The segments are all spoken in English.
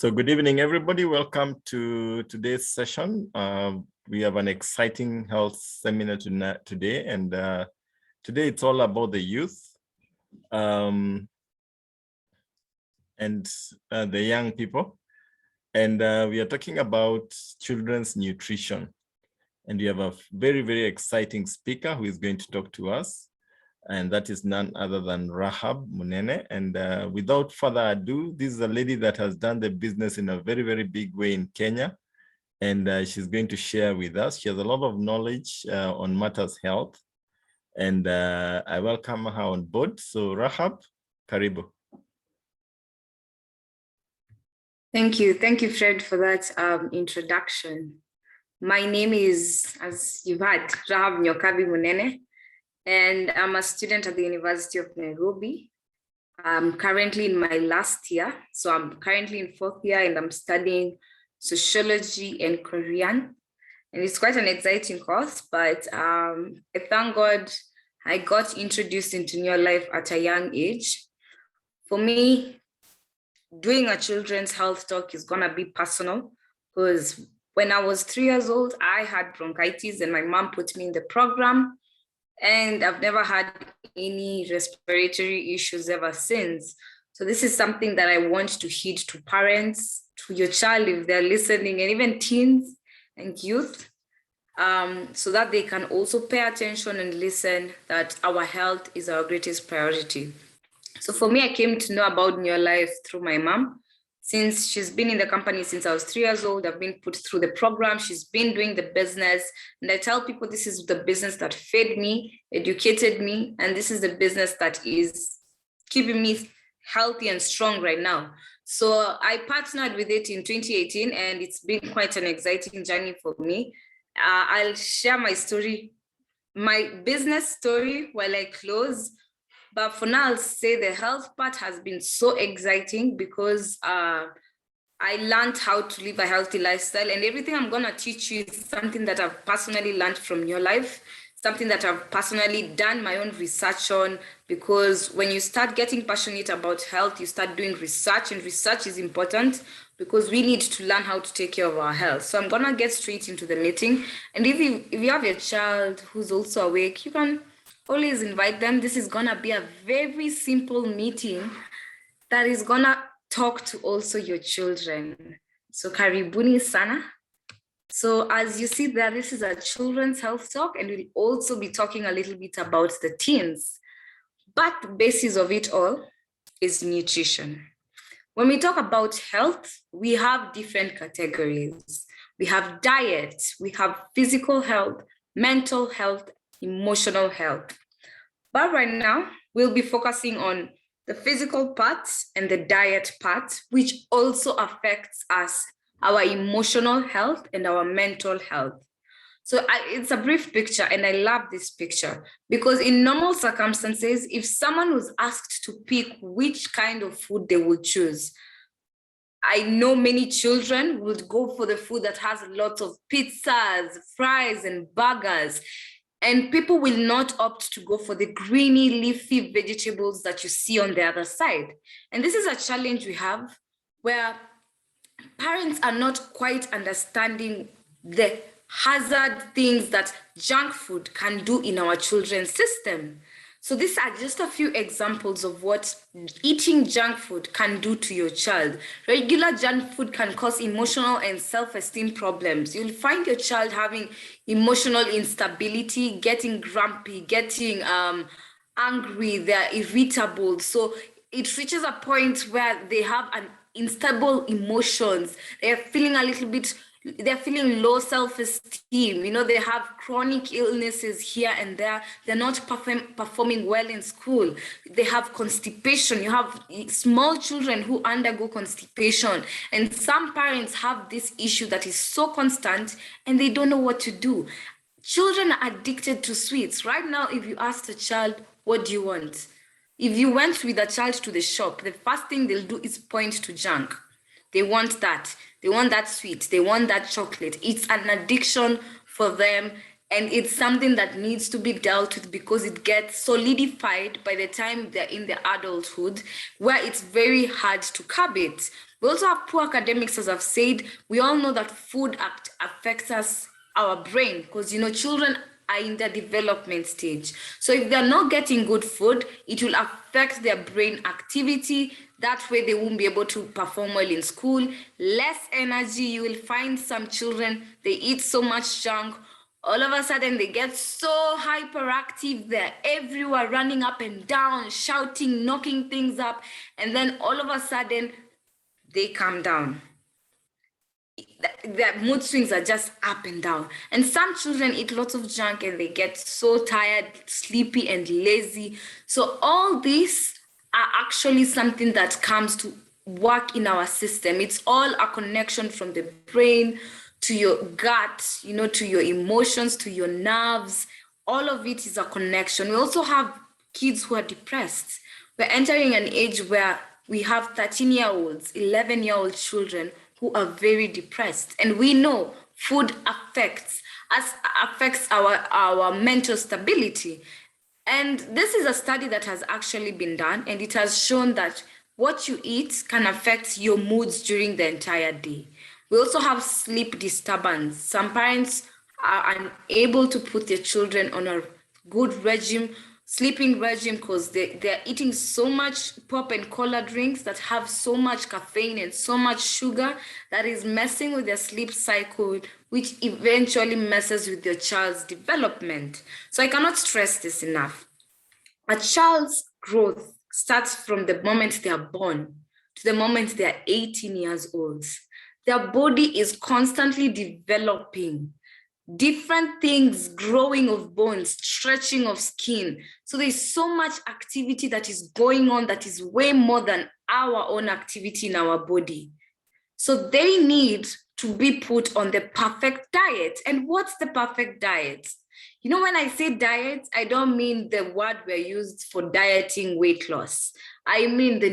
So good evening, everybody. Welcome to today's session. We have an exciting health seminar today, and today it's all about the youth and the young people. And we are talking about children's nutrition. And we have a very, very exciting speaker who is going to talk to us. And that is none other than Rahab Munene. And without further ado, this is a lady that has done the business in a very, very big way in Kenya. And she's going to share with us. She has a lot of knowledge on matters health. And I welcome her on board. So Rahab, karibu. Thank you. Thank you, Fred, for that introduction. My name is, as you've heard, Rahab Munene. And I'm a student at the University of Nairobi. I'm currently in my last year. So I'm currently in 4th year and I'm studying sociology and Korean. And it's quite an exciting course, but I thank God I got introduced into New Life at a young age. For me, doing a children's health talk is gonna be personal because when I was 3 years old, I had bronchitis and my mom put me in the program. And I've never had any respiratory issues ever since. So this is something that I want to hit to parents, to your child if they're listening, and even teens and youth, so that they can also pay attention and listen that our health is our greatest priority. So for me, I came to know about New Life through my mom. Since she's been in the company since I was 3 years old, I've been put through the program. She's been doing the business. And I tell people this is the business that fed me, educated me, and this is the business that is keeping me healthy and strong right now. So I partnered with it in 2018, and it's been quite an exciting journey for me. I'll share my story, my business story while I close. But for now, I'll say the health part has been so exciting because I learned how to live a healthy lifestyle, and everything I'm going to teach you is something that I've personally learned from your life, something that I've personally done my own research on, because when you start getting passionate about health, you start doing research, and research is important because we need to learn how to take care of our health. So I'm going to get straight into the meeting. And if you have a child who's also awake, you can always invite them. This is gonna be a very simple meeting that is gonna talk to also your children. So karibuni sana. So as you see there, this is a children's health talk, and we'll also be talking a little bit about the teens. But the basis of it all is nutrition. When we talk about health, we have different categories. We have diet, we have physical health, mental health, emotional health. But right now, we'll be focusing on the physical part and the diet part, which also affects us, our emotional health and our mental health. So it's a brief picture, and I love this picture because in normal circumstances, if someone was asked to pick which kind of food they would choose, I know many children would go for the food that has lots of pizzas, fries, and burgers. And people will not opt to go for the greeny, leafy vegetables that you see on the other side. And this is a challenge we have where parents are not quite understanding the hazard things that junk food can do in our children's system. So these are just a few examples of what eating junk food can do to your child. Regular junk food can cause emotional and self-esteem problems. You'll find your child having emotional instability, getting grumpy, getting angry, they're irritable. So it reaches a point where they have an unstable emotions. They're feeling a little bit, they're feeling low self-esteem. You know, they have chronic illnesses here and there. They're not performing well in school. They have constipation. You have small children who undergo constipation. And some parents have this issue that is so constant and they don't know what to do. Children are addicted to sweets. Right now, if you ask a child, what do you want? If you went with a child to the shop, the first thing they'll do is point to junk. They want that. They want that sweet. They want that chocolate. It's an addiction for them. And it's something that needs to be dealt with because it gets solidified by the time they're in their adulthood, where it's very hard to curb it. We also have poor academics, as I've said. We all know that food affects our brain, because children are in their development stage. So if they're not getting good food, it will affect their brain activity. That way they won't be able to perform well in school. Less energy. You will find some children, they eat so much junk. All of a sudden they get so hyperactive. They're everywhere, running up and down, shouting, knocking things up. And then all of a sudden they calm down. Their mood swings are just up and down. And some children eat lots of junk and they get so tired, sleepy, and lazy. So all these are actually something that comes to work in our system. It's all a connection from the brain to your gut, to your emotions, to your nerves. All of it is a connection. We also have kids who are depressed. We're entering an age where we have 13-year-olds, 11-year-old children who are very depressed. And we know food affects our mental stability. And this is a study that has actually been done, and it has shown that what you eat can affect your moods during the entire day. We also have sleep disturbance. Some parents are unable to put their children on a good sleeping regime, because they're eating so much pop and cola drinks that have so much caffeine and so much sugar that is messing with their sleep cycle, which eventually messes with your child's development. So I cannot stress this enough. A child's growth starts from the moment they are born to the moment they are 18 years old. Their body is constantly developing. Different things, growing of bones, stretching of skin. So there's so much activity that is going on that is way more than our own activity in our body. So they need to be put on the perfect diet. And what's the perfect diet? When I say diet, I don't mean the word we're used for dieting weight loss. I mean the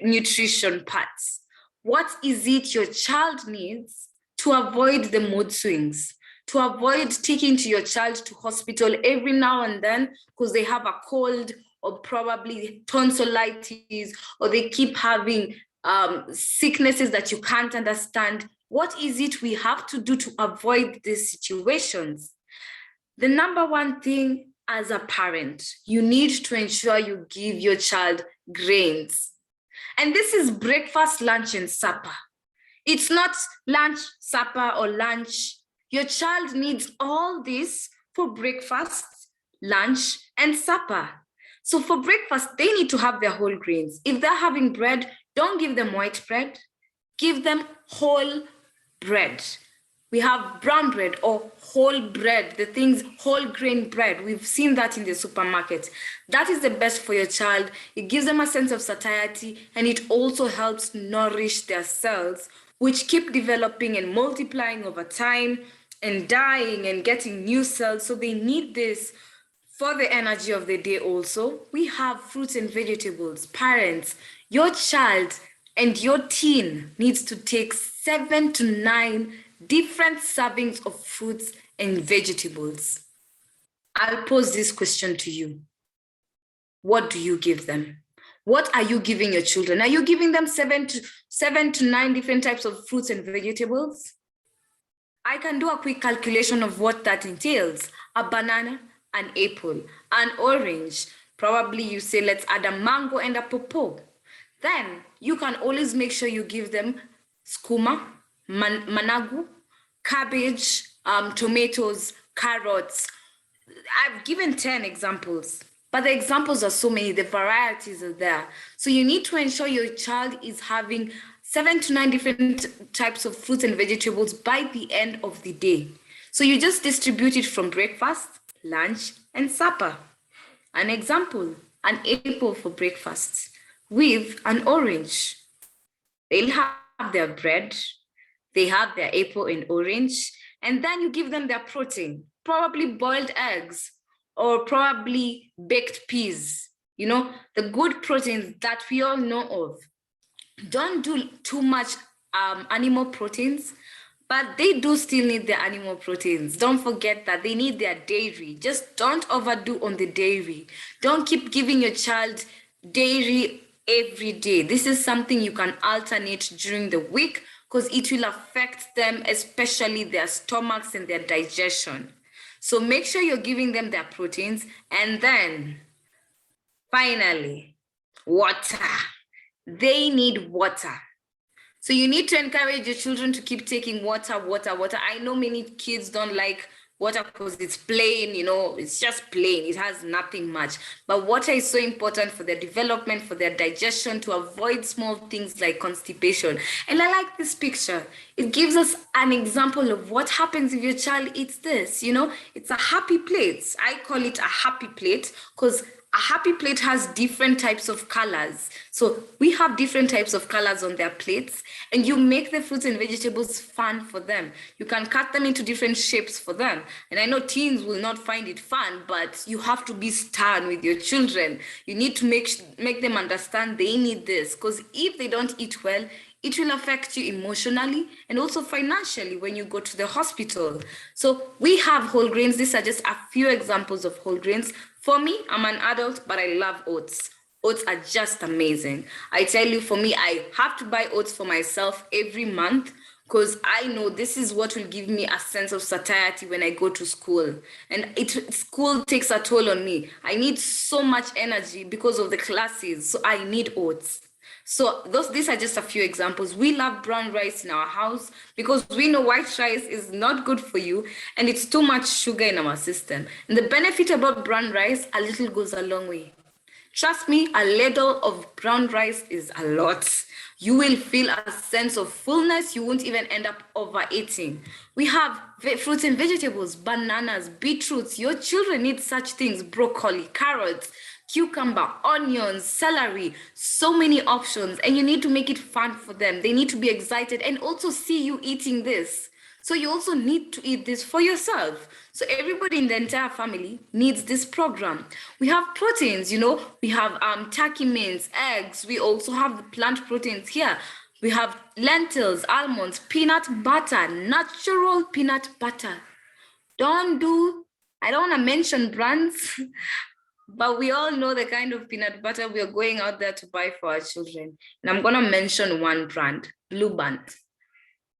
nutrition parts. What is it your child needs to avoid the mood swings? To avoid taking your child to hospital every now and then because they have a cold or probably tonsillitis, or they keep having sicknesses that you can't understand. What is it we have to do to avoid these situations? The number one thing as a parent, you need to ensure you give your child grains. And this is breakfast, lunch, and supper. It's not lunch, supper, or lunch. Your child needs all this for breakfast, lunch, and supper. So for breakfast, they need to have their whole grains. If they're having bread, don't give them white bread. Give them whole bread. We have brown bread or whole bread, whole grain bread. We've seen that in the supermarket. That is the best for your child. It gives them a sense of satiety, and it also helps nourish their cells, which keep developing and multiplying over time and dying and getting new cells. So they need this for the energy of the day also. We have fruits and vegetables. Parents, your child and your teen needs to take 7 to 9 different servings of fruits and vegetables. I'll pose this question to you. What do you give them? What are you giving your children? Are you giving them 7 to 9 different types of fruits and vegetables? I can do a quick calculation of what that entails. A banana, an apple, an orange. Probably you say, let's add a mango and a pawpaw. Then you can always make sure you give them skuma, managu, cabbage, tomatoes, carrots. I've given 10 examples, but the examples are so many, the varieties are there. So you need to ensure your child is having 7 to 9 different types of fruits and vegetables by the end of the day. So you just distribute it from breakfast, lunch, and supper. An example, an apple for breakfast with an orange. They'll have their bread, they have their apple and orange, and then you give them their protein, probably boiled eggs or probably baked peas, the good proteins that we all know of. Don't do too much animal proteins. But they do still need their animal proteins. Don't forget that they need their dairy. Just don't overdo on the dairy. Don't keep giving your child dairy every day. This is something you can alternate during the week because it will affect them, especially their stomachs and their digestion. So make sure you're giving them their proteins. And then finally, water. They need water. So you need to encourage your children to keep taking water. I know many kids don't like water because it's plain, it's just plain. It has nothing much. But water is so important for their development, for their digestion, to avoid small things like constipation. And I like this picture. It gives us an example of what happens if your child eats this. It's a happy plate. I call it a happy plate because a happy plate has different types of colors. So we have different types of colors on their plates, and you make the fruits and vegetables fun for them. You can cut them into different shapes for them. And I know teens will not find it fun, but you have to be stern with your children. You need to make them understand they need this, because if they don't eat well, it will affect you emotionally and also financially when you go to the hospital. So we have whole grains. These are just a few examples of whole grains. For me, I'm an adult, but I love oats. Oats are just amazing. I tell you, for me, I have to buy oats for myself every month because I know this is what will give me a sense of satiety when I go to school. And school takes a toll on me. I need so much energy because of the classes, so I need oats. So these are just a few examples. We love brown rice in our house because we know white rice is not good for you and it's too much sugar in our system. And the benefit about brown rice, a little goes a long way. Trust me, a ladle of brown rice is a lot. You will feel a sense of fullness. You won't even end up overeating. We have fruits and vegetables, bananas, beetroots. Your children need such things: broccoli, carrots, cucumber, onions, celery, so many options, and you need to make it fun for them. They need to be excited and also see you eating this. So you also need to eat this for yourself. So everybody in the entire family needs this program. We have proteins, we have turkey mince, eggs. We also have the plant proteins here. We have lentils, almonds, peanut butter, natural peanut butter. I don't want to mention brands, but we all know the kind of peanut butter we are going out there to buy for our children. And I'm going to mention one brand, Blue Band.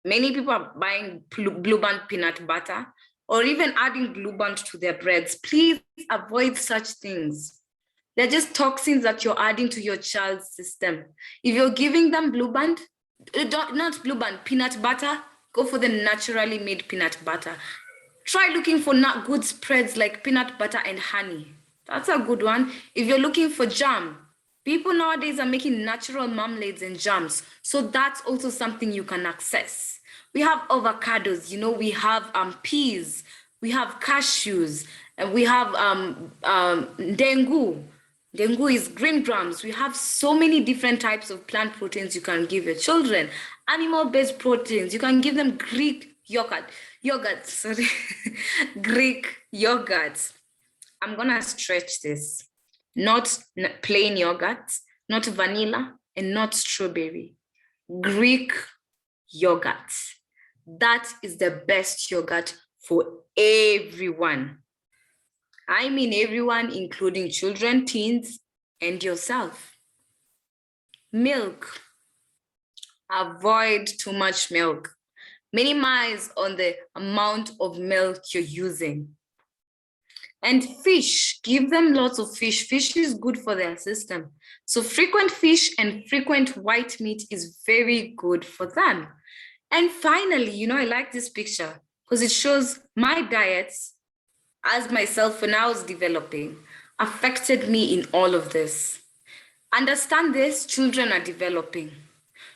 Many people are buying Blue Band peanut butter or even adding Blue Band to their breads. Please avoid such things. They're just toxins that you're adding to your child's system. If you're giving them Blue Band, not Blue Band, peanut butter, go for the naturally made peanut butter. Try looking for good spreads like peanut butter and honey. That's a good one. If you're looking for jam, people nowadays are making natural marmalades and jams. So that's also something you can access. We have avocados, we have peas, we have cashews, and we have dengu. Dengu is green grams. We have so many different types of plant proteins you can give your children. Animal-based proteins, you can give them Greek yogurt. Greek yogurt. I'm gonna stretch this. Not plain yogurt, not vanilla, and not strawberry. Greek yogurt. That is the best yogurt for everyone. I mean everyone, including children, teens, and yourself. Milk. Avoid too much milk. Minimize on the amount of milk you're using. And fish, give them lots of fish. Fish is good for their system. So frequent fish and frequent white meat is very good for them. And finally, I like this picture because it shows my diets as myself when I was developing affected me in all of this. Understand this, children are developing.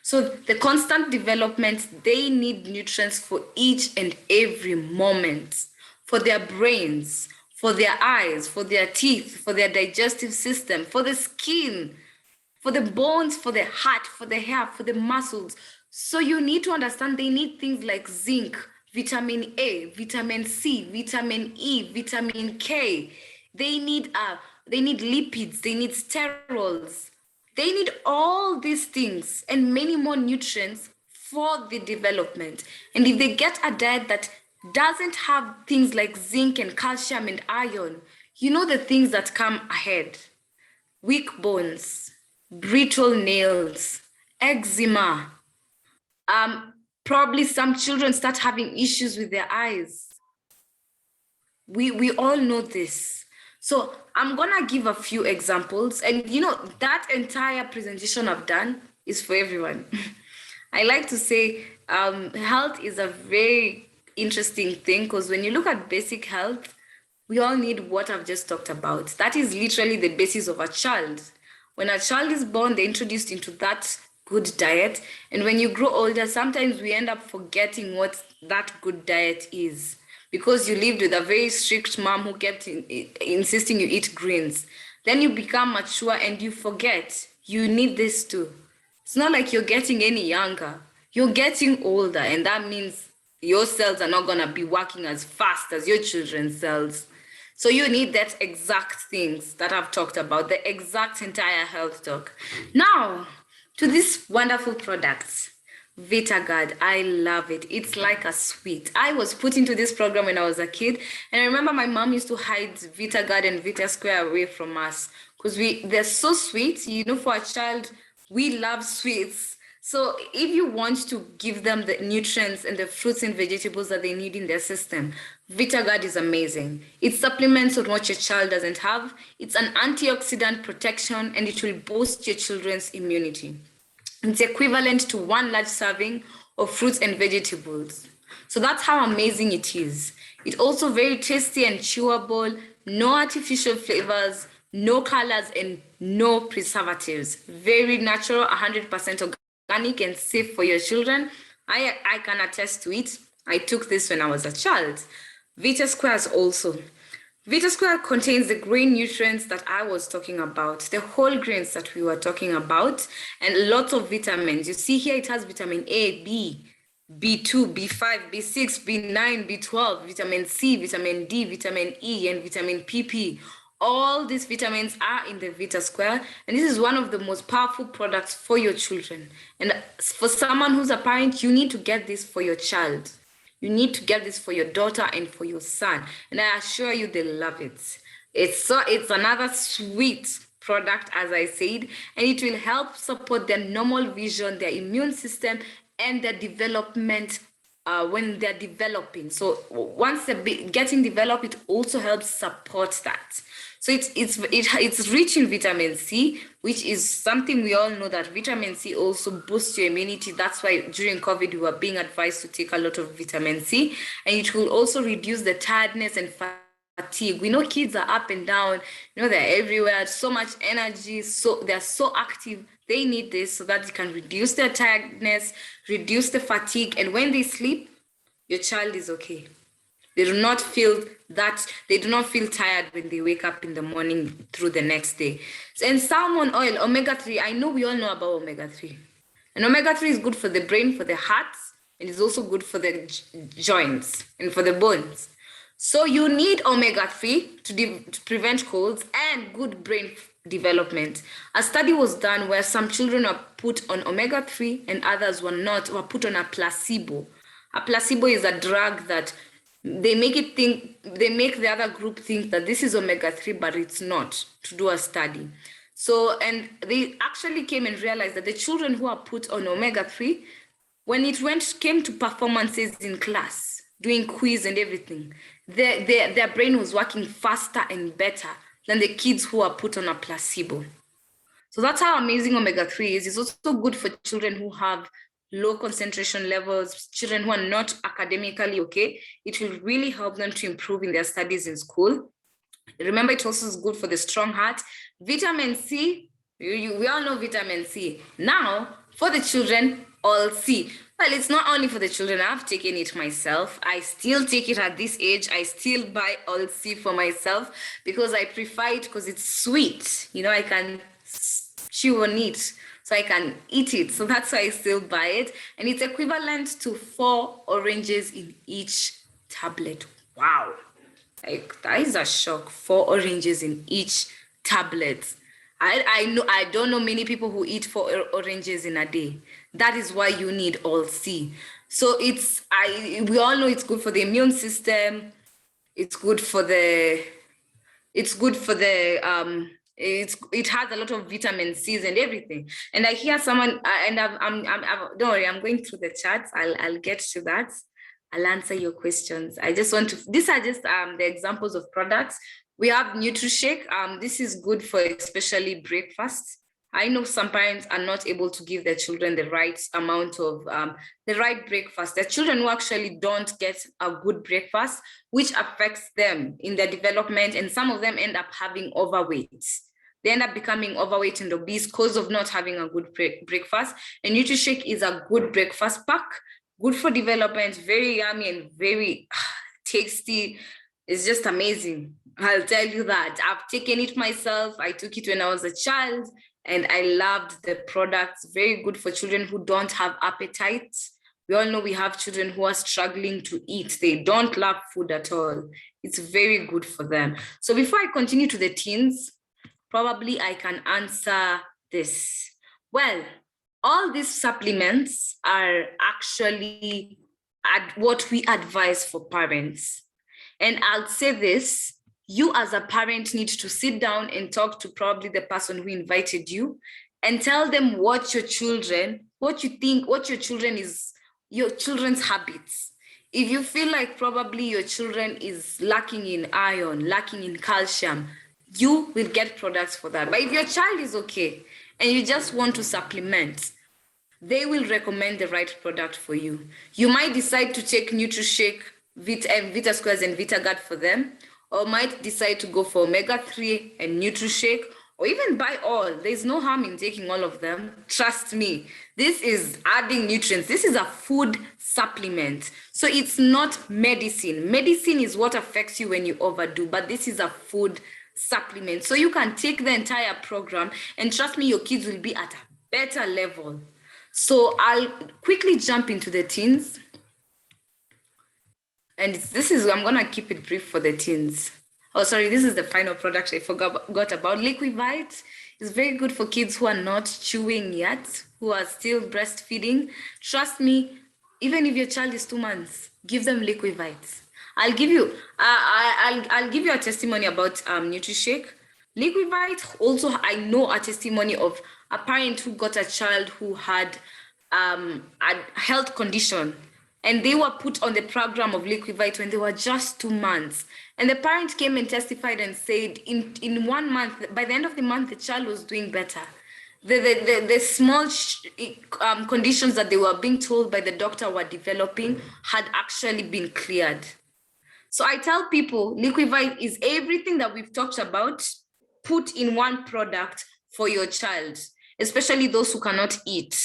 So the constant development, they need nutrients for each and every moment, for their brains, for their eyes, for their teeth, for their digestive system, for the skin, for the bones, for the heart, for the hair, for the muscles. So you need to understand they need things like zinc, vitamin A, vitamin C, vitamin E, vitamin K. They need lipids, they need sterols. They need all these things and many more nutrients for the development. And if they get a diet that doesn't have things like zinc and calcium and iron, you know the things that come ahead: weak bones, brittle nails, eczema. Probably some children start having issues with their eyes. We all know this. So I'm gonna give a few examples, and you know that entire presentation I've done is for everyone. I like to say health is a very interesting thing, because when you look at basic health, we all need what I've just talked about. That is literally the basis of a child. When a child is born, they're introduced into that good diet. And when you grow older, sometimes we end up forgetting what that good diet is, because you lived with a very strict mom who kept insisting you eat greens. Then you become mature and you forget you need this too. It's not like you're getting any younger, you're getting older, and that means your cells are not gonna be working as fast as your children's cells. So you need that exact things that I've talked about, the exact entire health talk. Now, to this wonderful product, VitaGuard. I love it. It's like a sweet. I was put into this program when I was a kid, and I remember my mom used to hide VitaGuard and VitaSquare away from us because they're so sweet. You know, for a child, we love sweets. So if you want to give them the nutrients and the fruits and vegetables that they need in their system, VitaGuard is amazing. It supplements on what your child doesn't have. It's an antioxidant protection, and it will boost your children's immunity. It's equivalent to one large serving of fruits and vegetables. So that's how amazing it is. It's also very tasty and chewable, no artificial flavors, no colors, and no preservatives. Very natural, 100% organic and safe for your children. I can attest to it. I took this when I was a child. VitaSquares also. VitaSquare contains the grain nutrients that I was talking about, the whole grains that we were talking about, and lots of vitamins. You see here it has vitamin A, B, B2, B5, B6, B9, B12, vitamin C, vitamin D, vitamin E, and vitamin PP. All these vitamins are in the VitaSquare, and this is one of the most powerful products for your children. And for someone who's a parent, you need to get this for your child. You need to get this for your daughter and for your son. And I assure you they love it. It's another sweet product, as I said, and it will help support their normal vision, their immune system, and their development when they're developing. So once they're getting developed, it also helps support that. So it's rich in vitamin C, which is something we all know that vitamin C also boosts your immunity. That's why during COVID, we were being advised to take a lot of vitamin C, and it will also reduce the tiredness and fatigue. We know kids are up and down, you know, they're everywhere, so much energy, so they're so active. They need this so that it can reduce their tiredness, reduce the fatigue, and when they sleep, your child is okay. They do not feel tired when they wake up in the morning through the next day. And salmon oil, omega-3, I know we all know about omega-3. And omega-3 is good for the brain, for the heart, and it's also good for the joints and for the bones. So you need omega-3 to prevent colds and good brain development. A study was done where some children are put on omega-3 and others were not, were put on a placebo. A placebo is a drug that they make the other group think that this is omega-3, but it's not, to do a study. So, and they actually came and realized that the children who are put on omega-3, when it came to performances in class, doing quiz and everything, their brain was working faster and better than the kids who are put on a placebo. So that's how amazing omega-3 is. It's also good for children who have low concentration levels, children who are not academically okay. It will really help them to improve in their studies in school. Remember, it also is good for the strong heart. Vitamin C, we all know vitamin C. Now, for the children, all C. Well, it's not only for the children. I've taken it myself. I still take it at this age. I still buy all C for myself because I prefer it because it's sweet. You know, I can chew on it, so I can eat it. So that's why I still buy it. And it's equivalent to 4 oranges in each tablet. Wow. Like, that is a shock. 4 oranges in each tablet. I don't know many people who eat 4 oranges in a day. That is why you need all C. So we all know it's good for the immune system. It's good for the it has a lot of vitamin C's and everything. And I hear someone and don't worry, I'm going through the charts. I'll get to that. I'll answer your questions. I just want to, these are just the examples of products. We have NutriShake. This is good for especially breakfast. I know some parents are not able to give their children the right amount of the right breakfast. The children who actually don't get a good breakfast, which affects them in their development, and some of them end up having overweight. They end up becoming overweight and obese because of not having a good breakfast. And NutriShake is a good breakfast pack, good for development, very yummy and very tasty. It's just amazing. I'll tell you that. I've taken it myself. I took it when I was a child and I loved the products. Very good for children who don't have appetite. We all know we have children who are struggling to eat. They don't love food at all. It's very good for them. So before I continue to the teens, probably I can answer this. Well, all these supplements are actually what we advise for parents. And I'll say this, you as a parent need to sit down and talk to probably the person who invited you and tell them what you think, what your children's habits. If you feel like probably your children is lacking in iron, lacking in calcium, you will get products for that. But if your child is okay and you just want to supplement, they will recommend the right product for you. You might decide to take NutriShake, Vita Squares and VitaGuard for them, or might decide to go for omega-3 and NutriShake, or even buy all. There's no harm in taking all of them. Trust me, this is adding nutrients. This is a food supplement. So it's not medicine. Medicine is what affects you when you overdo, but this is a food supplement. So you can take the entire program and trust me, your kids will be at a better level. So I'll quickly jump into the teens. And I'm gonna keep it brief for the teens. Oh, sorry, this is the final product I forgot about. Liquivite is very good for kids who are not chewing yet, who are still breastfeeding. Trust me, even if your child is 2 months, give them Liquivite. I'll give you a testimony about NutriShake. Liquivite, also I know a testimony of a parent who got a child who had a health condition, and they were put on the program of Liquivite when they were just 2 months. And the parent came and testified and said in 1 month, by the end of the month, the child was doing better. The small conditions that they were being told by the doctor were developing had actually been cleared. So I tell people, Liquivite is everything that we've talked about put in one product for your child, especially those who cannot eat.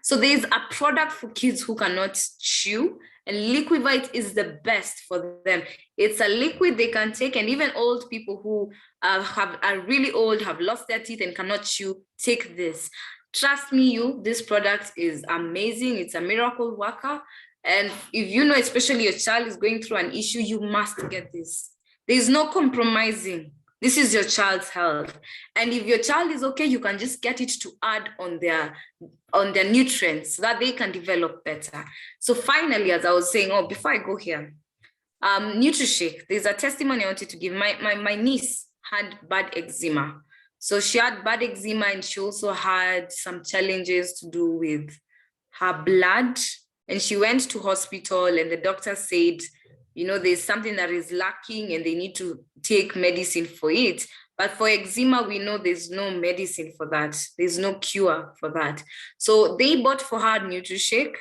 So there's a product for kids who cannot chew, and Liquivite is the best for them. It's a liquid they can take, and even old people who are really old, have lost their teeth and cannot chew, take this. Trust me, this product is amazing. It's a miracle worker. And if you know, especially your child is going through an issue, you must get this. There's no compromising. This is your child's health. And if your child is okay, you can just get it to add on their nutrients so that they can develop better. So finally, as I was saying, before I go here, NutriShake, there's a testimony I wanted to give. My niece had bad eczema. So she had bad eczema, and she also had some challenges to do with her blood. And she went to hospital, and the doctor said, there's something that is lacking and they need to take medicine for it. But for eczema, we know there's no medicine for that. There's no cure for that. So they bought for her NutriShake,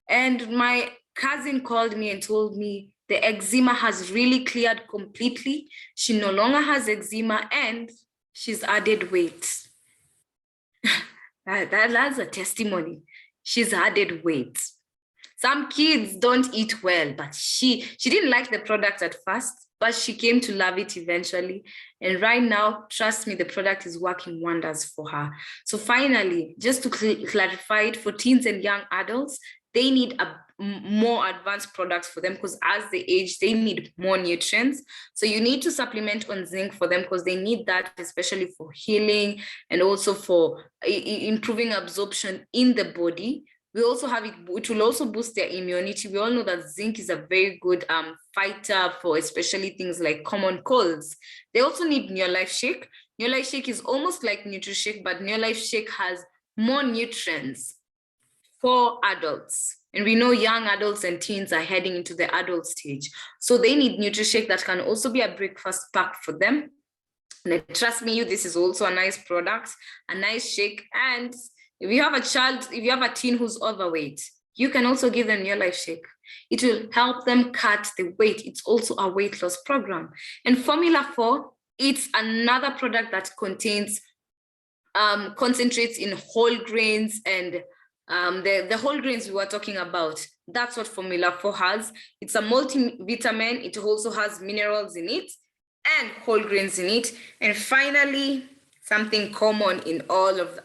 and my cousin called me and told me the eczema has really cleared completely. She no longer has eczema and she's added weight. That's a testimony. She's added weight. Some kids don't eat well, but she didn't like the product at first, but she came to love it eventually. And right now, trust me, the product is working wonders for her. So finally, just to clarify it for teens and young adults, they need more advanced products for them, because as they age, they need more nutrients. So you need to supplement on zinc for them, because they need that, especially for healing and also for improving absorption in the body. We also have it will also boost their immunity. We all know that zinc is a very good fighter for especially things like common colds. They also need Neolife Shake. Neolife Shake is almost like NutriShake, but Neolife Shake has more nutrients for adults. And we know young adults and teens are heading into the adult stage. So they need NutriShake that can also be a breakfast pack for them. And trust me, this is also a nice product, a nice shake. And if you have a child, if you have a teen who's overweight, you can also give them your life shake. It will help them cut the weight. It's also a weight loss program. And Formula 4, it's another product that contains concentrates in whole grains, and the whole grains we were talking about. That's what Formula 4 has. It's a multivitamin. It also has minerals in it and whole grains in it. And finally, something common in all of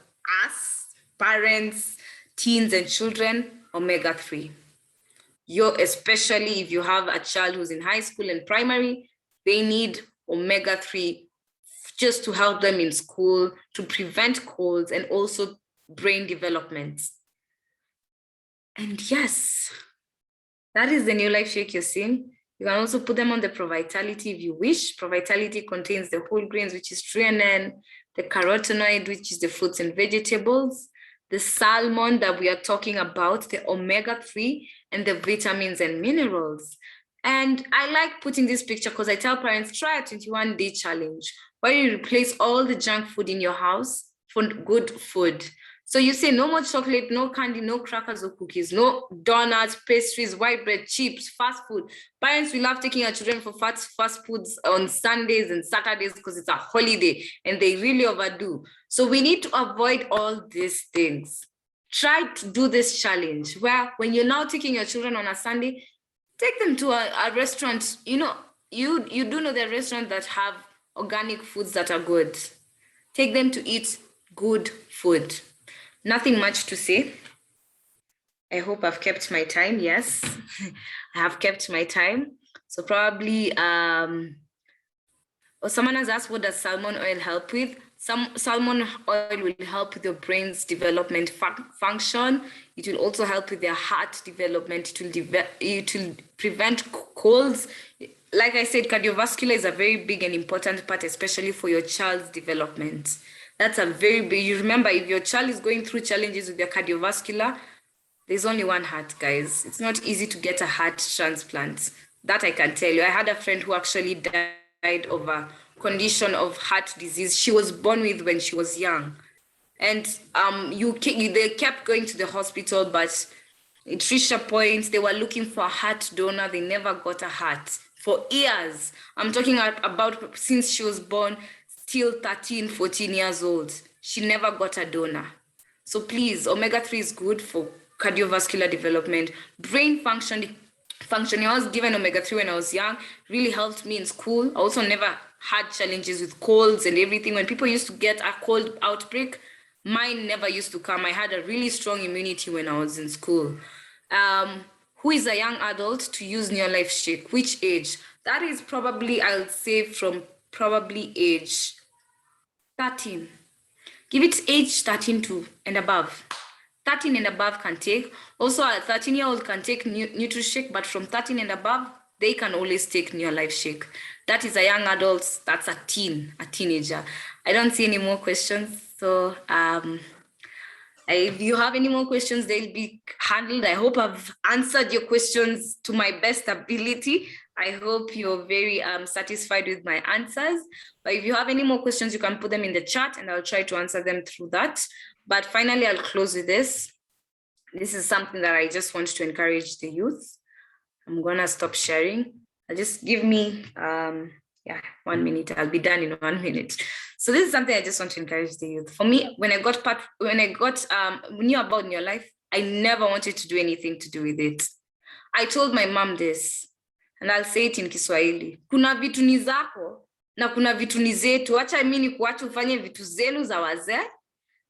us, parents, teens, and children, omega-3. Especially if you have a child who's in high school and primary, they need omega-3 just to help them in school, to prevent colds and also brain development. And yes, that is the Neolife Shake you're seeing. You can also put them on the ProVitality if you wish. ProVitality contains the whole grains, which is threonine, the carotenoid, which is the fruits and vegetables, the salmon that we are talking about, the omega-3, and the vitamins and minerals. And I like putting this picture because I tell parents, try a 21-day challenge where you replace all the junk food in your house for good food. So you say no more chocolate, no candy, no crackers or cookies, no donuts, pastries, white bread, chips, fast food. Parents, we love taking our children for fast foods on Sundays and Saturdays because it's a holiday and they really overdo. So we need to avoid all these things. Try to do this challenge where when you're now taking your children on a Sunday, take them to a restaurant. You know, you do know the restaurants that have organic foods that are good. Take them to eat good food. Nothing much to say. I hope I've kept my time. Yes, I have kept my time. So probably, someone has asked, what does salmon oil help with? Salmon oil will help with your brain's development function. It will also help with their heart development. It will prevent colds. Like I said, cardiovascular is a very big and important part, especially for your child's development. That's a very big, you remember, if your child is going through challenges with their cardiovascular, there's only one heart, guys. It's not easy to get a heart transplant. That I can tell you. I had a friend who actually died of a condition of heart disease she was born with when she was young. And they kept going to the hospital, but it reached a point they were looking for a heart donor. They never got a heart for years. I'm talking about since she was born, still 13, 14 years old. She never got a donor. So please, omega-3 is good for cardiovascular development, brain functioning. I was given omega-3 when I was young, really helped me in school. I also never had challenges with colds and everything. When people used to get a cold outbreak, mine never used to come. I had a really strong immunity when I was in school. Who is a young adult to use Neolife Shake? Which age? That is probably, I'll say from probably age 13. Give it age 13 and above. 13 and above can take. Also, a 13-year-old can take NutriShake, but from 13 and above, they can always take Neolife Shake. That is a young adult. That's a teenager. I don't see any more questions. So if you have any more questions, they'll be handled. I hope I've answered your questions to my best ability. I hope you're very satisfied with my answers. But if you have any more questions, you can put them in the chat and I'll try to answer them through that. But finally, I'll close with this. This is something that I just want to encourage the youth. I'm gonna stop sharing. Just give me 1 minute. I'll be done in 1 minute. So this is something I just want to encourage the youth. For me, when I knew about Neolife, I never wanted to do anything to do with it. I told my mom this, and I'll say it in Kiswahili. Kuna vitu ni zako na kuna vitu ni zetu. Acha mimi kuacha ufanye vitu zenu za wazee.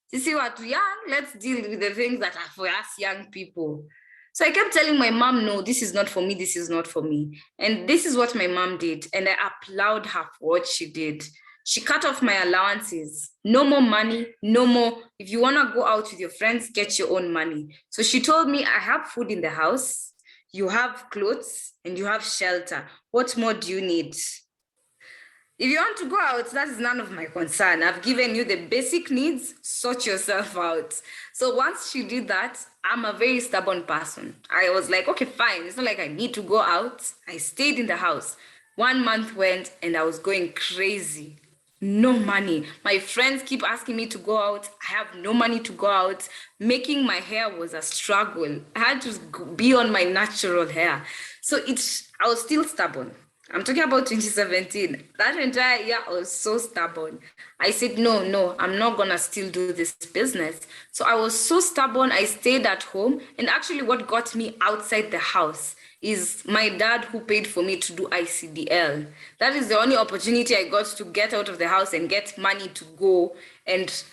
Sisi watu young, let's deal with the things that are for us young people. So I kept telling my mom, no, this is not for me. This is not for me. And this is what my mom did. And I applaud her for what she did. She cut off my allowances. No more money, no more. If you want to go out with your friends, get your own money. So she told me, I have food in the house, you have clothes, and you have shelter. What more do you need? If you want to go out, that is none of my concern. I've given you the basic needs, sort yourself out. So once she did that, I'm a very stubborn person. I was like, okay, fine. It's not like I need to go out. I stayed in the house. 1 month went and I was going crazy. No money. My friends keep asking me to go out. I have no money to go out. Making my hair was a struggle. I had to be on my natural hair. So I was still stubborn. I'm talking about 2017. That entire year, I was so stubborn. I said, no, I'm not going to still do this business. So I was so stubborn. I stayed at home. And actually what got me outside the house is my dad who paid for me to do ICDL. That is the only opportunity I got to get out of the house and get money to go and,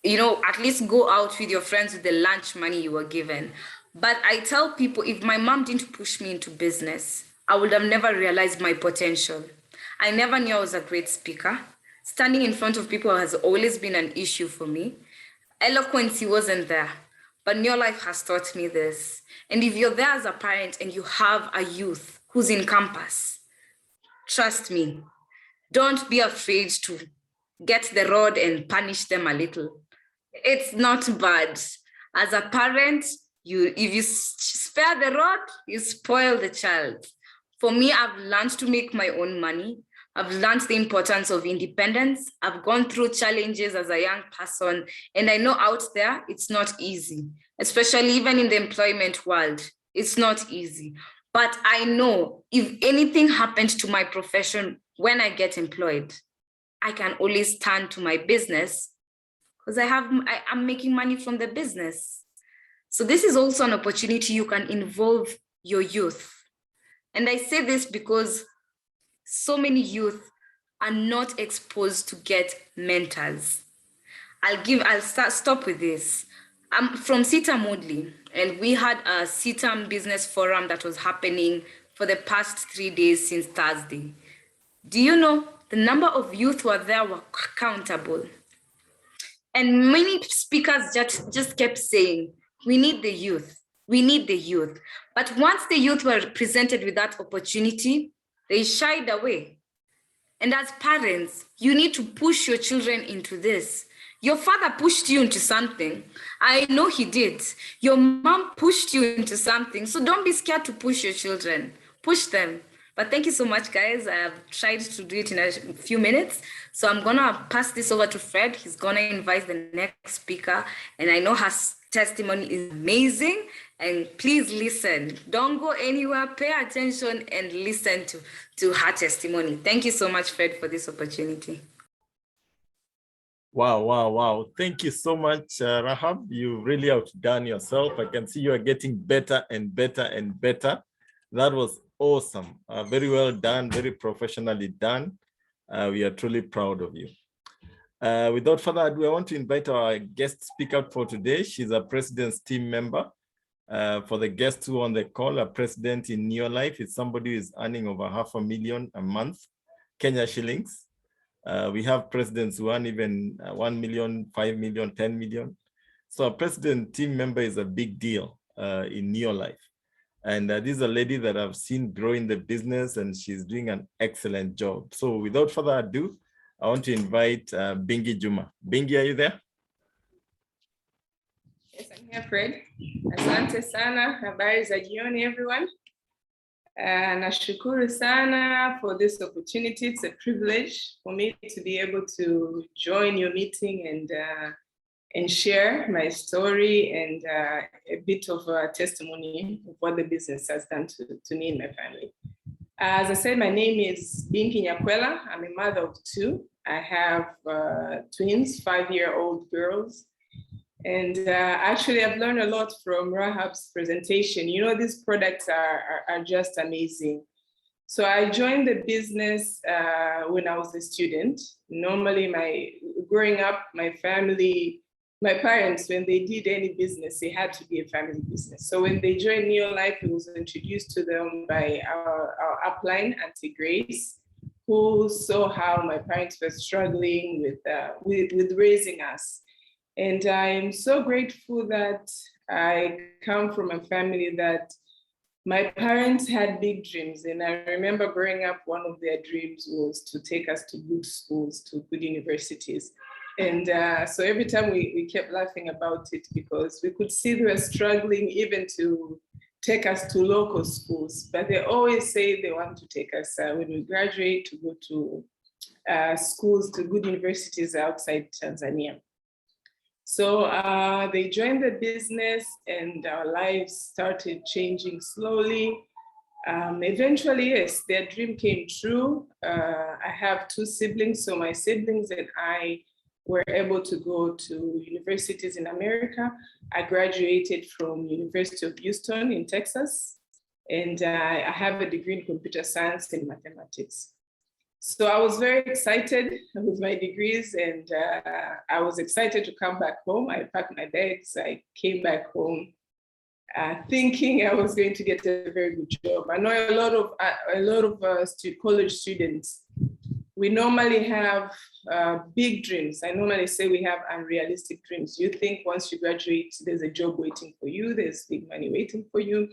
at least go out with your friends with the lunch money you were given. But I tell people, if my mom didn't push me into business, I would have never realized my potential. I never knew I was a great speaker. Standing in front of people has always been an issue for me. Eloquence wasn't there, but your life has taught me this. And if you're there as a parent and you have a youth who's in campus, trust me, don't be afraid to get the rod and punish them a little. It's not bad. As a parent, if you spare the rod, you spoil the child. For me, I've learned to make my own money. I've learned the importance of independence. I've gone through challenges as a young person, and I know out there, it's not easy, especially even in the employment world, it's not easy. But I know if anything happened to my profession when I get employed, I can always turn to my business because I'm making money from the business. So this is also an opportunity you can involve your youth. And I say this because so many youth are not exposed to get mentors. I'll stop with this. I'm from CITAM Modley, and we had a CITAM business forum that was happening for the past 3 days since Thursday. Do you know the number of youth who were there were countable? And many speakers just kept saying, we need the youth. We need the youth. But once the youth were presented with that opportunity, they shied away. And as parents, you need to push your children into this. Your father pushed you into something. I know he did. Your mom pushed you into something. So don't be scared to push your children. Push them. But thank you so much, guys. I have tried to do it in a few minutes. So I'm going to pass this over to Fred. He's going to invite the next speaker. And I know her testimony is amazing. And please listen. Don't go anywhere. Pay attention and listen to her testimony. Thank you so much, Fred, for this opportunity. Wow. Thank you so much, Rahab. You really outdone yourself. I can see you are getting better and better and better. That was awesome. Very well done, very professionally done. We are truly proud of you. Without further ado, I want to invite our guest speaker for today. She's a president's team member. For the guests who are on the call, a president in Neolife is somebody who is earning over $500,000 a month, Kenya shillings. We have presidents who earn even 1 million, 5 million, 10 million. So a president team member is a big deal in Neolife. And this is a lady that I've seen grow in the business, and she's doing an excellent job. So without further ado, I want to invite Bingi Juma. Bingi, are you there? Yes, I'm here, Fred. Asante sana, habari za jioni, everyone. Nashukuru sana for this opportunity. It's a privilege for me to be able to join your meeting and share my story and a bit of a testimony of what the business has done to me and my family. As I said, my name is Bingi Nyakwela. I'm a mother of 2. I have twins, 5-year-old girls. And actually, I've learned a lot from Rahab's presentation. You know, these products are just amazing. So I joined the business when I was a student. Normally, growing up, my family my parents, when they did any business, it had to be a family business. So when they joined Neolife, it was introduced to them by our upline, Auntie Grace, who saw how my parents were struggling with raising us. And I'm so grateful that I come from a family that my parents had big dreams. And I remember growing up, one of their dreams was to take us to good schools, to good universities. And so every time we kept laughing about it because we could see they were struggling even to take us to local schools. But they always say they want to take us when we graduate to go to schools, to good universities outside Tanzania. So they joined the business and our lives started changing slowly. Eventually, yes, their dream came true. I have 2 siblings, so my siblings and I were able to go to universities in America. I graduated from University of Houston in Texas, and I have a degree in computer science and mathematics. So I was very excited with my degrees, and I was excited to come back home. I packed my bags, I came back home thinking I was going to get a very good job. I know a lot of college students, we normally have big dreams. I normally say we have unrealistic dreams. You think once you graduate, there's a job waiting for you, there's big money waiting for you,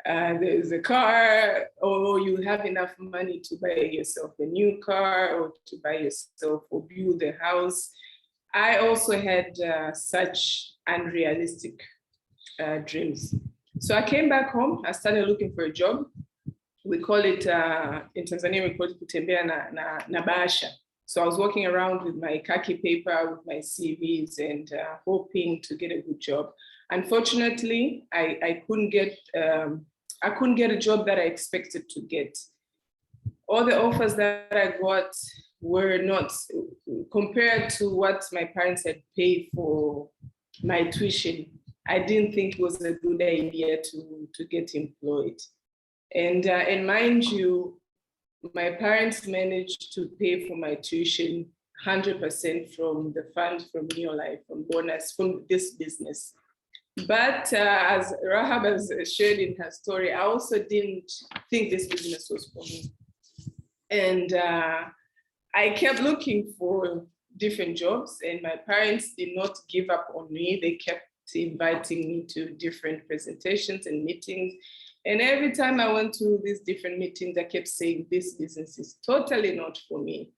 there's a car, or you have enough money to buy yourself a new car or to buy yourself or build a house. I also had such unrealistic dreams. So I came back home, I started looking for a job. We call it, in Tanzania, we call it kutembea na bahasha. So I was walking around with my khaki paper, with my CVs, and hoping to get a good job. Unfortunately, I couldn't get a job that I expected to get. All the offers that I got were not, compared to what my parents had paid for my tuition, I didn't think it was a good idea to get employed. And mind you, my parents managed to pay for my tuition 100% from the funds from Neolife, from bonus, from this business. But as Rahab has shared in her story, I also didn't think this business was for me. And I kept looking for different jobs, and my parents did not give up on me. They kept inviting me to different presentations and meetings. And every time I went to these different meetings, I kept saying, this business is totally not for me.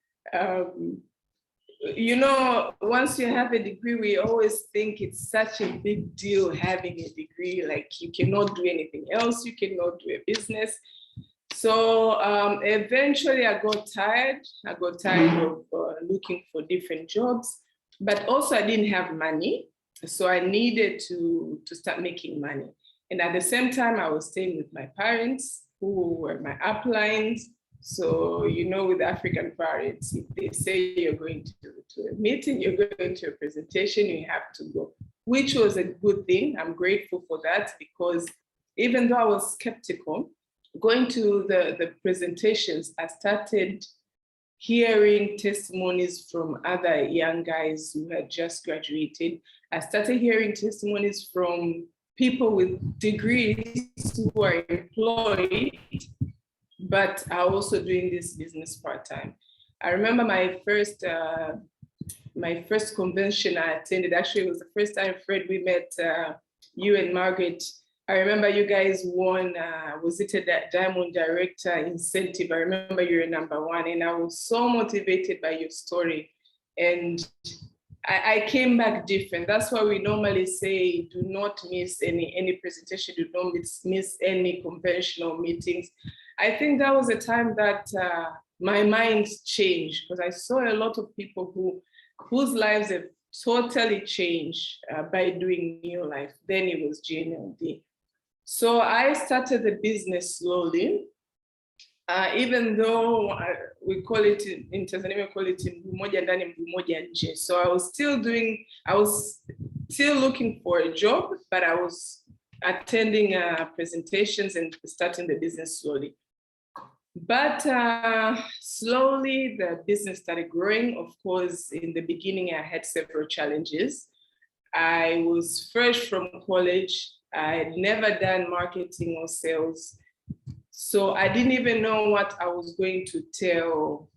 You know, once you have a degree, we always think it's such a big deal having a degree, like you cannot do anything else, you cannot do a business. So eventually I got tired. I got tired of looking for different jobs, but also I didn't have money. So I needed to start making money. And at the same time, I was staying with my parents, who were my uplines. So, you know, with African parents, if they say you're going to a meeting, you're going to a presentation, you have to go, which was a good thing. I'm grateful for that, because even though I was skeptical, going to the presentations, I started hearing testimonies from other young guys who had just graduated. I started hearing testimonies from people with degrees who are employed, but are also doing this business part-time. I remember my first convention I attended, actually it was the first time, Fred, we met, you and Margaret. I remember you guys won, was it a Diamond Director Incentive? I remember you were #1, and I was so motivated by your story. And I came back different. That's why we normally say, do not miss any presentation, do not miss any conventional meetings. I think that was a time that my mind changed, because I saw a lot of people whose lives have totally changed by doing Neolife. Then it was GNLD. So I started the business slowly, even though we call it in Tanzania, we call it mguu moja ndani mguu moja nje. So I was still looking for a job, but I was attending presentations and starting the business slowly. But slowly the business started growing. Of course, in the beginning, I had several challenges. I was fresh from college. I had never done marketing or sales. So I didn't even know what I was going to tell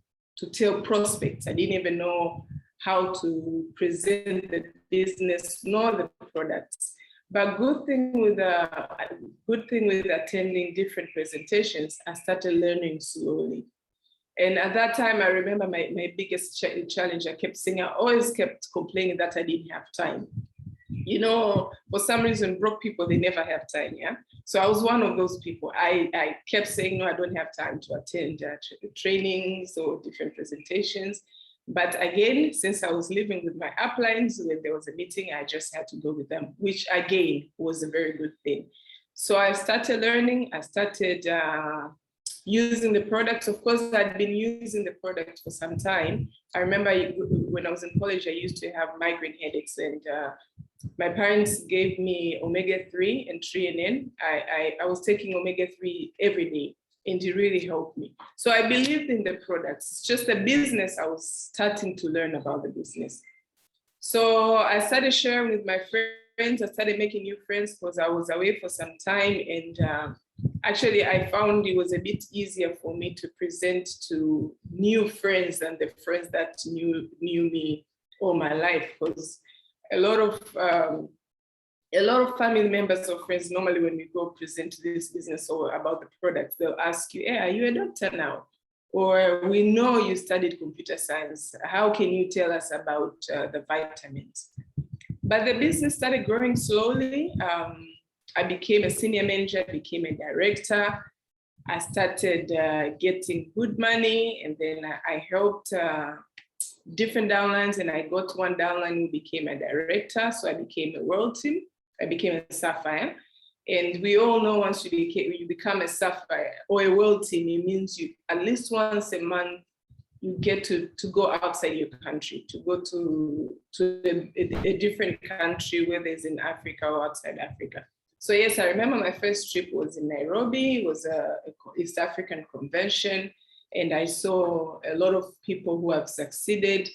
prospects. I didn't even know how to present the business nor the products. But good thing with attending different presentations, I started learning slowly. And at that time, I remember my biggest challenge, I kept saying, I always kept complaining that I didn't have time. You know, for some reason, broke people, they never have time, yeah? So I was one of those people. I kept saying, no, I don't have time to attend trainings or different presentations. But again, since I was living with my uplines, when there was a meeting, I just had to go with them, which again was a very good thing. So I started learning, I started using the products. Of course, I'd been using the product for some time. I remember when I was in college, I used to have migraine headaches, and my parents gave me omega-3 and threonine. I was taking omega-3 every day, and it really helped me. So I believed in the products. It's just the business, I was starting to learn about the business. So I started sharing with my friends. I started making new friends because I was away for some time. And actually, I found it was a bit easier for me to present to new friends than the friends that knew me all my life, because a lot of family members or friends, normally when we go present to this business or about the product, they'll ask you, hey, are you a doctor now? Or we know you studied computer science. How can you tell us about the vitamins? But the business started growing slowly. I became a senior manager, became a director. I started getting good money, and then I helped different downlines, and I got one downline who became a director. So I became a world team. I became a sapphire. And we all know once you become a sapphire or a world team, it means you at least once a month, you get to go outside your country, to go to a different country, whether it's in Africa or outside Africa. So yes, I remember my first trip was in Nairobi. It was a East African convention. And I saw a lot of people who have succeeded.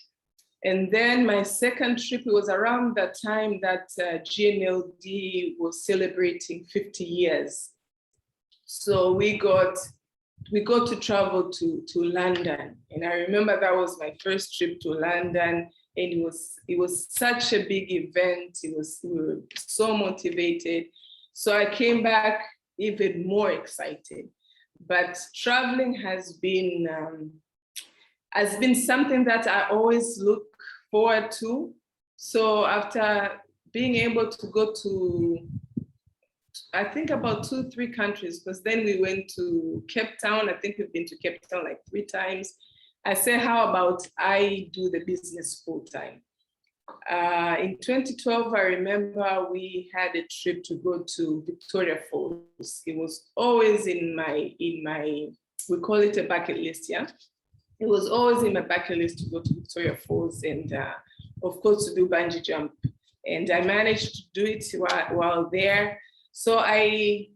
And then my second trip, it was around the time that GNLD was celebrating 50 years. So we got to travel to London. And I remember that was my first trip to London. And it was such a big event. We were so motivated. So I came back even more excited. But traveling has been something that I always look forward to. So after being able to go to, I think about 2-3 countries, because then we went to Cape Town. I think we've been to Cape Town like 3 times. I said, how about I do the business full time? In 2012, I remember we had a trip to go to Victoria Falls. It was always in my, we call it a bucket list, yeah? It was always in my bucket list to go to Victoria Falls and of course to do bungee jump. And I managed to do it while there. So I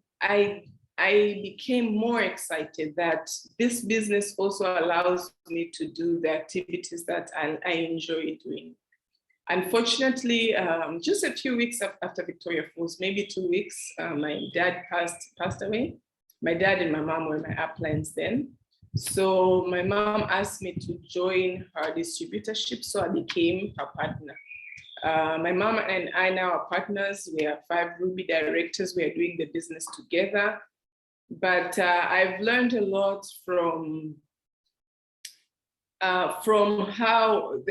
became more excited that this business also allows me to do the activities that I enjoy doing. Unfortunately, just a few weeks after Victoria Falls, maybe 2 weeks, my dad passed away. My dad and my mom were my uplines then. So my mom asked me to join her distributorship, so I became her partner. My mom and I now are partners. We are 5 Ruby directors. We are doing the business together. But I've learned a lot from how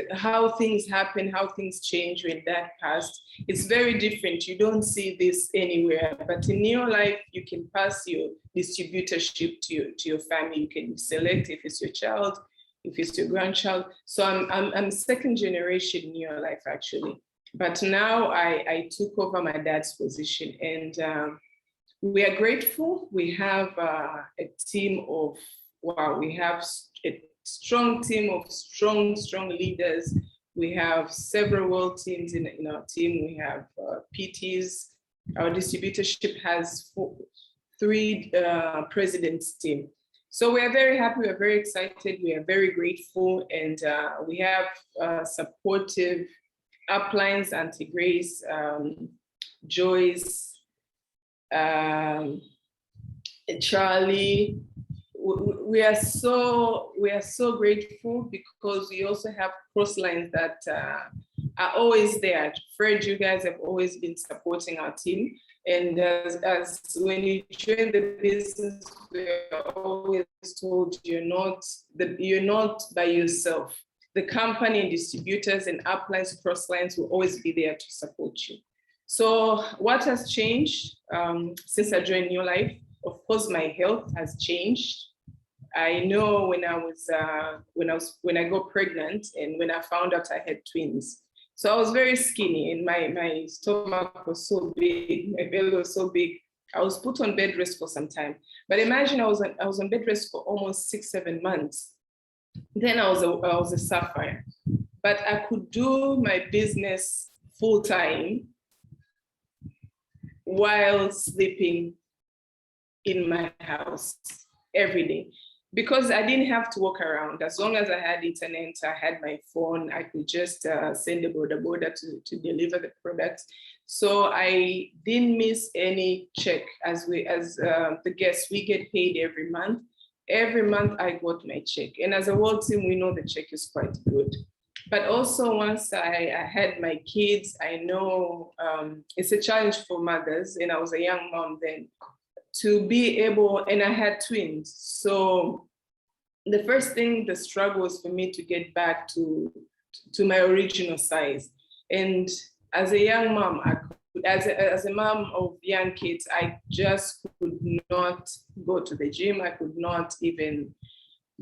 things happen, how things change when that passed. It's very different. You don't see this anywhere, but in your life, you can pass your distributorship to your family. You can select if it's your child, if it's your grandchild. So I'm second generation in your life, actually. But now I took over my dad's position, and we are grateful. We have a team of, wow, we have a strong team of strong leaders. We have several world teams in our team. We have PTs. Our distributorship has 3 presidents team. So we are very happy. We are very excited. We are very grateful, and we have supportive uplines, Auntie Grace, Joyce, Charlie. We are so grateful because we also have cross-lines that are always there. Fred, you guys have always been supporting our team. And as when you join the business, we're always told you're not by yourself. The company and distributors and uplines, crosslines will always be there to support you. So what has changed since I joined New Life? Of course, my health has changed. I know when I got pregnant and when I found out I had twins. So I was very skinny and my stomach was so big, my belly was so big. I was put on bed rest for some time. But imagine I was on bed rest for almost 6-7 months. Then I was a sapphire. But I could do my business full time while sleeping in my house every day. Because I didn't have to walk around. As long as I had internet, I had my phone, I could just send a border to deliver the products. So I didn't miss any check. As the guests, we get paid every month. Every month I got my check. And as a world team, we know the check is quite good. But also once I had my kids, I know it's a challenge for mothers, and I was a young mom then, to be able, and I had twins. So the first thing, the struggle was for me to get back to my original size. And as a young mom, as a mom of young kids, I just could not go to the gym. I could not even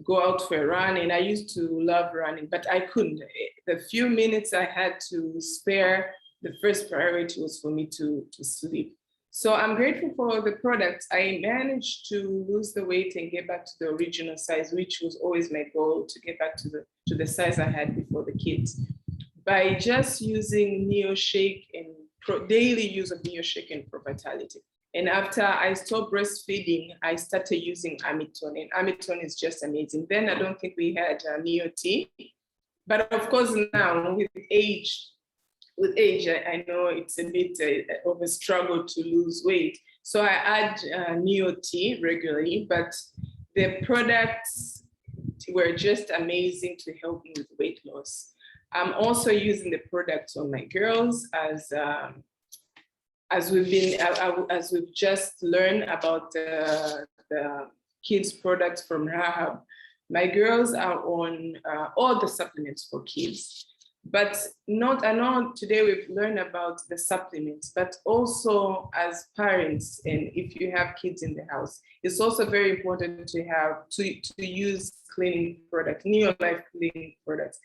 go out for a run. And I used to love running, but I couldn't. The few minutes I had to spare, the first priority was for me to sleep. So I'm grateful for the products. I managed to lose the weight and get back to the original size, which was always my goal, to get back to the size I had before the kids. By just using Neo Shake and daily use of Neo Shake and Pro Vitality. And after I stopped breastfeeding, I started using Amiton, and Amiton is just amazing. Then I don't think we had Neo T, but of course now with age, I know it's a bit of a struggle to lose weight. So I add Neo T regularly, but the products were just amazing to help me with weight loss. I'm also using the products on my girls as we've just learned about the kids products from Rahab. My girls are on all the supplements for kids. But I know today we've learned about the supplements, but also as parents, and if you have kids in the house, it's also very important to use cleaning products, Neo Life cleaning products,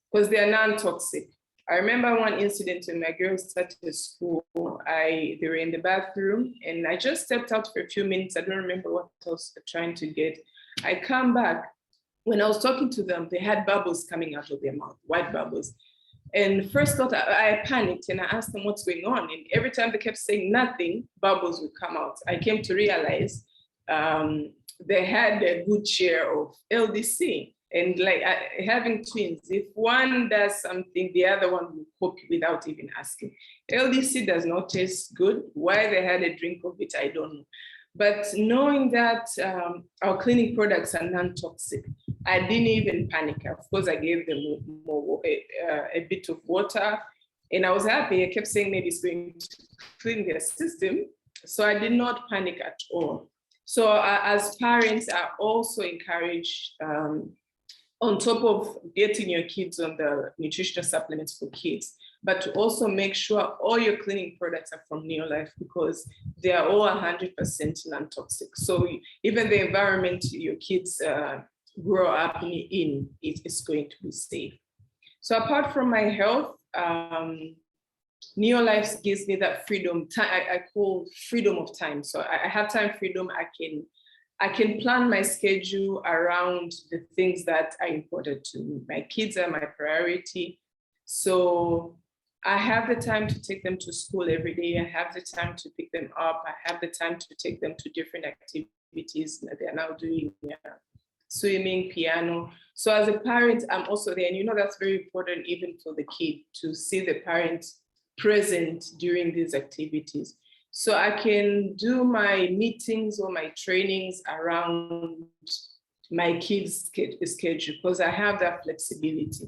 because they are non-toxic. I remember one incident when my girls started school. They were in the bathroom and I just stepped out for a few minutes. I don't remember what I was trying to get. I come back. When I was talking to them, they had bubbles coming out of their mouth, white bubbles. And first thought, I panicked and I asked them what's going on. And every time they kept saying nothing, bubbles would come out. I came to realize they had a good share of LDC. And like having twins, if one does something, the other one will copy without even asking. LDC does not taste good. Why they had a drink of it, I don't know. But knowing that our cleaning products are non-toxic, I didn't even panic. Of course, I gave them a bit of water and I was happy. I kept saying maybe it's going to clean their system. So I did not panic at all. So as parents, I also encourage, on top of getting your kids on the nutritional supplements for kids, but to also make sure all your cleaning products are from Neo Life because they are all 100% non-toxic. So even the environment your kids grow up in, it is going to be safe. So apart from my health, Neo Life gives me that freedom. I call freedom of time. So I have time freedom. I can plan my schedule around the things that are important to me. My kids are my priority. So I have the time to take them to school every day. I have the time to pick them up. I have the time to take them to different activities that they're now doing swimming, piano. So as a parent, I'm also there. And that's very important even for the kid to see the parent present during these activities. So I can do my meetings or my trainings around my kids' schedule because I have that flexibility.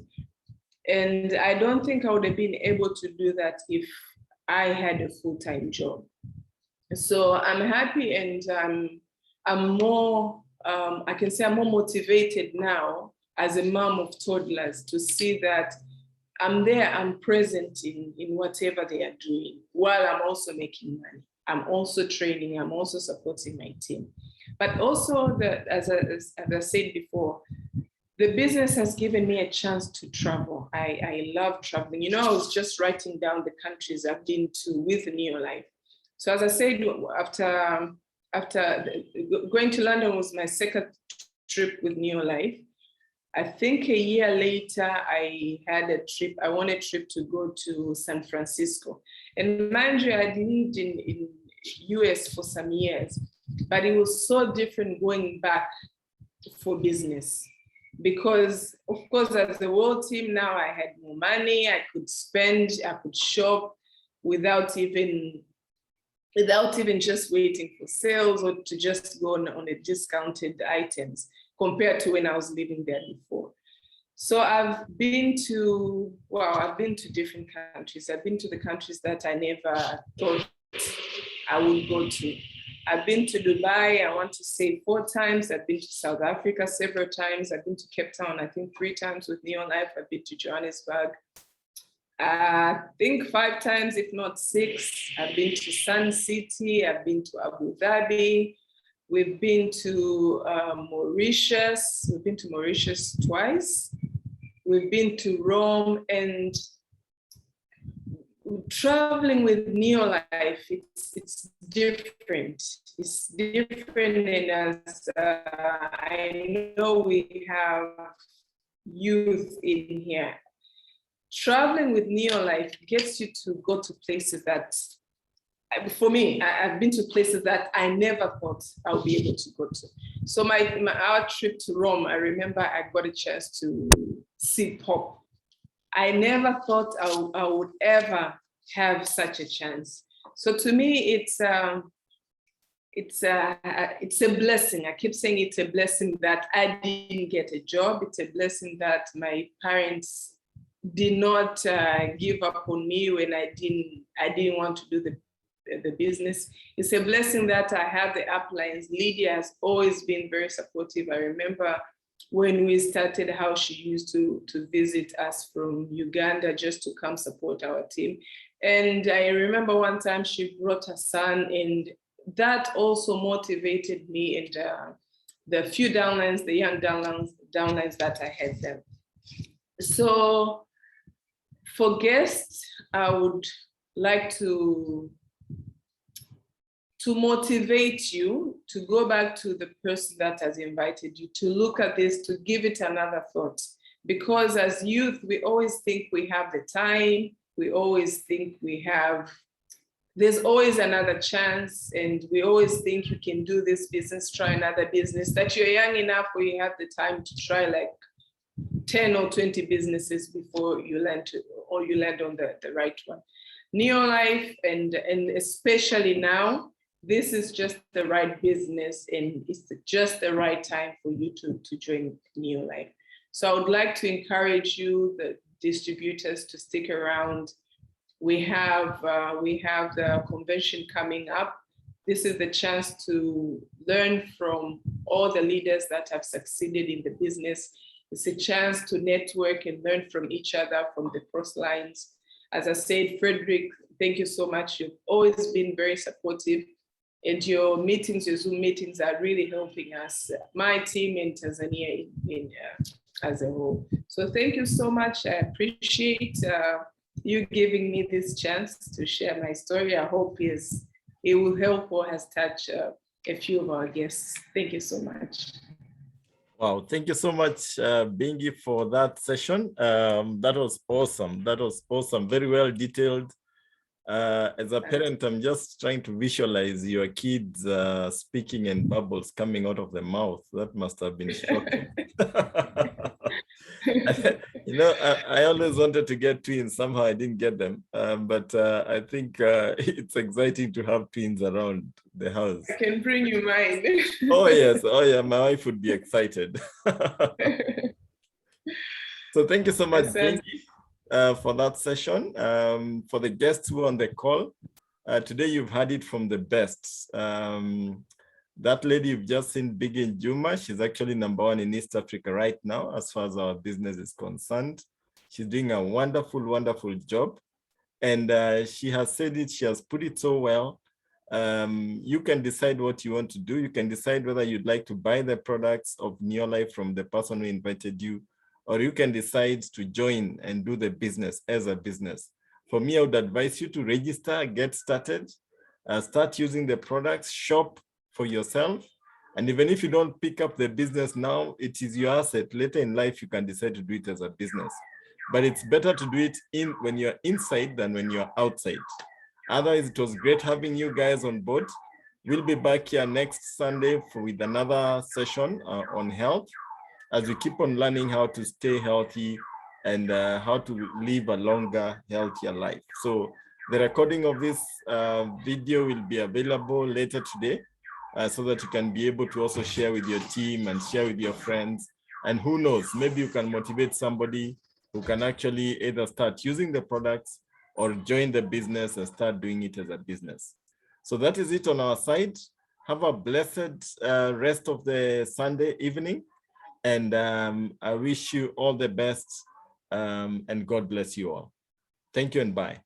And I don't think I would have been able to do that if I had a full-time job. So I'm happy, and I'm more, I can say I'm more motivated now as a mom of toddlers to see that I'm there, I'm present in whatever they are doing, while I'm also making money. I'm also training, I'm also supporting my team. But also, as I said before, the business has given me a chance to travel. I love traveling. I was just writing down the countries I've been to with Neolife. So as I said, after going to London was my second trip with Neolife. I think a year later, I had a trip. I won a trip to go to San Francisco. And mind you, I lived in US for some years, but it was so different going back for business. Because of course, as the world team now, I had more money, I could spend, I could shop without even just waiting for sales or to just go on a discounted items compared to when I was living there before. So I've been to different countries. I've been to the countries that I never thought I would go to. I've been to Dubai, I want to say 4 times. I've been to South Africa several times. I've been to Cape Town, I think 3 times with Neolife. I've been to Johannesburg, I think 5 times, if not 6. I've been to Sun City, I've been to Abu Dhabi. We've been to Mauritius. We've been to Mauritius twice. We've been to Rome, and traveling with Neolife, it's different. It's different, and as I know we have youth in here. Traveling with Neolife gets you to go to places that, for me, I've been to places that I never thought I would be able to go to. So our trip to Rome, I remember I got a chance to see Pope. I never thought I would ever have such a chance. So to me, it's a blessing. I keep saying it's a blessing that I didn't get a job. It's a blessing that my parents did not give up on me when I didn't want to do the business. It's a blessing that I have the uplines. Lydia has always been very supportive. I remember when we started, how she used to visit us from Uganda just to come support our team. And I remember one time she brought her son, and that also motivated me, and the few downlines, the young downlines that I had them. So for guests, I would like to motivate you to go back to the person that has invited you, to look at this, to give it another thought. Because as youth, we always think we have the time, we always think there's always another chance, and we always think you can do this business, try another business, that you're young enough where you have the time to try like 10 or 20 businesses before you land on the right one. Neolife, and especially now, this is just the right business, and it's just the right time for you to join Neolife. So I would like to encourage you, the distributors, to stick around. We have the convention coming up. This is the chance to learn from all the leaders that have succeeded in the business. It's a chance to network and learn from each other, from the cross lines. As I said, Frederick, thank you so much. You've always been very supportive, and your meetings, your Zoom meetings, are really helping us, my team in Tanzania as a whole. So thank you so much. I appreciate you giving me this chance to share my story. I hope it will help or has touched a few of our guests. Thank you so much. Wow, thank you so much, Bingi, for that session. That was awesome. That was awesome. Very well detailed. As a parent, I'm just trying to visualize your kids speaking and bubbles coming out of the mouth. That must have been shocking. You know, I always wanted to get twins. Somehow I didn't get them. But I think it's exciting to have twins around the house. I can bring you mine. Oh, yes. Oh, yeah. My wife would be excited. So thank you so much, Bingi, for that session. For the guests who are on the call, today you've heard it from the best. That lady you've just seen, Bingi and Juma, she's actually #1 in East Africa right now, as far as our business is concerned. She's doing a wonderful, wonderful job. And she has said it, she has put it so well. You can decide what you want to do. You can decide whether you'd like to buy the products of Neolife from the person who invited you, or you can decide to join and do the business as a business. For me, I would advise you to register, get started, start using the products, shop for yourself. And even if you don't pick up the business now, it is your asset. Later in life, you can decide to do it as a business. But it's better to do it when you're inside than when you're outside. Otherwise, it was great having you guys on board. We'll be back here next Sunday with another session on health, as we keep on learning how to stay healthy and how to live a longer, healthier life. So the recording of this video will be available later today, so that you can be able to also share with your team and share with your friends. And who knows, maybe you can motivate somebody who can actually either start using the products or join the business and start doing it as a business. So that is it on our side. Have a blessed rest of the Sunday evening. And I wish you all the best, and God bless you all. Thank you and bye.